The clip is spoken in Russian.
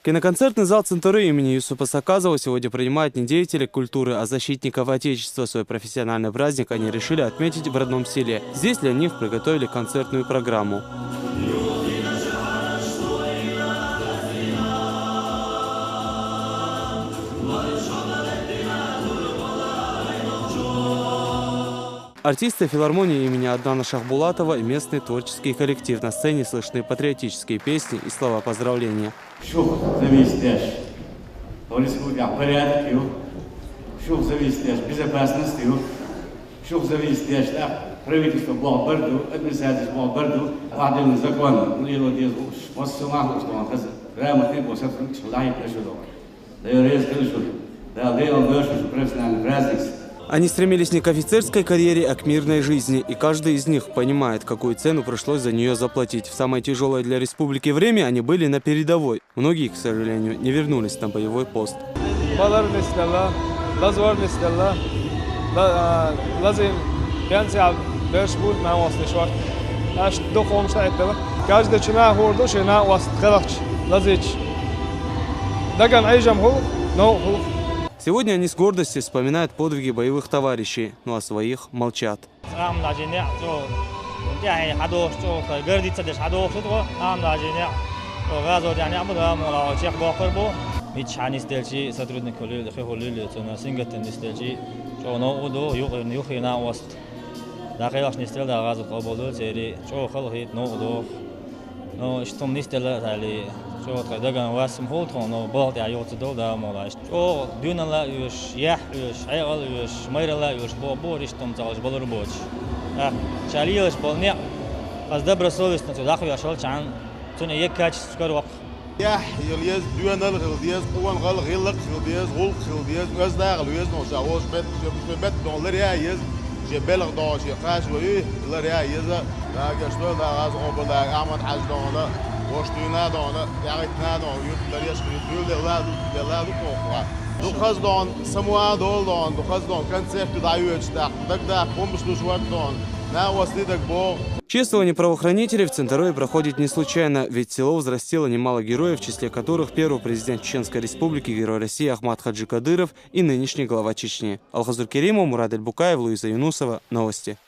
Киноконцертный зал Центуры имени Юсупа Саказова сегодня принимает не деятелей культуры, а защитников Отечества. Свой профессиональный праздник они решили отметить в родном селе. Здесь для них приготовили концертную программу. Артисты филармонии имени Аднана Шахбулатова и местный творческий коллектив. На сцене слышны патриотические песни и слова поздравления. Они стремились не к офицерской карьере, а к мирной жизни. И каждый из них понимает, какую цену пришлось за нее заплатить. В самое тяжелое для республики время они были на передовой. Многие, к сожалению, не вернулись на боевой пост. Сегодня они с гордостью вспоминают подвиги боевых товарищей, но о своих молчат. Чествование правоохранителей в Центуре проходит не случайно, ведь село взрастило немало героев, в числе которых первый президент Чеченской республики, герой России Ахмад Хаджи Кадыров и нынешний глава Чечни. Алхазур Керимов, Мурад Эльбукаев, Луиза Юнусова. Новости.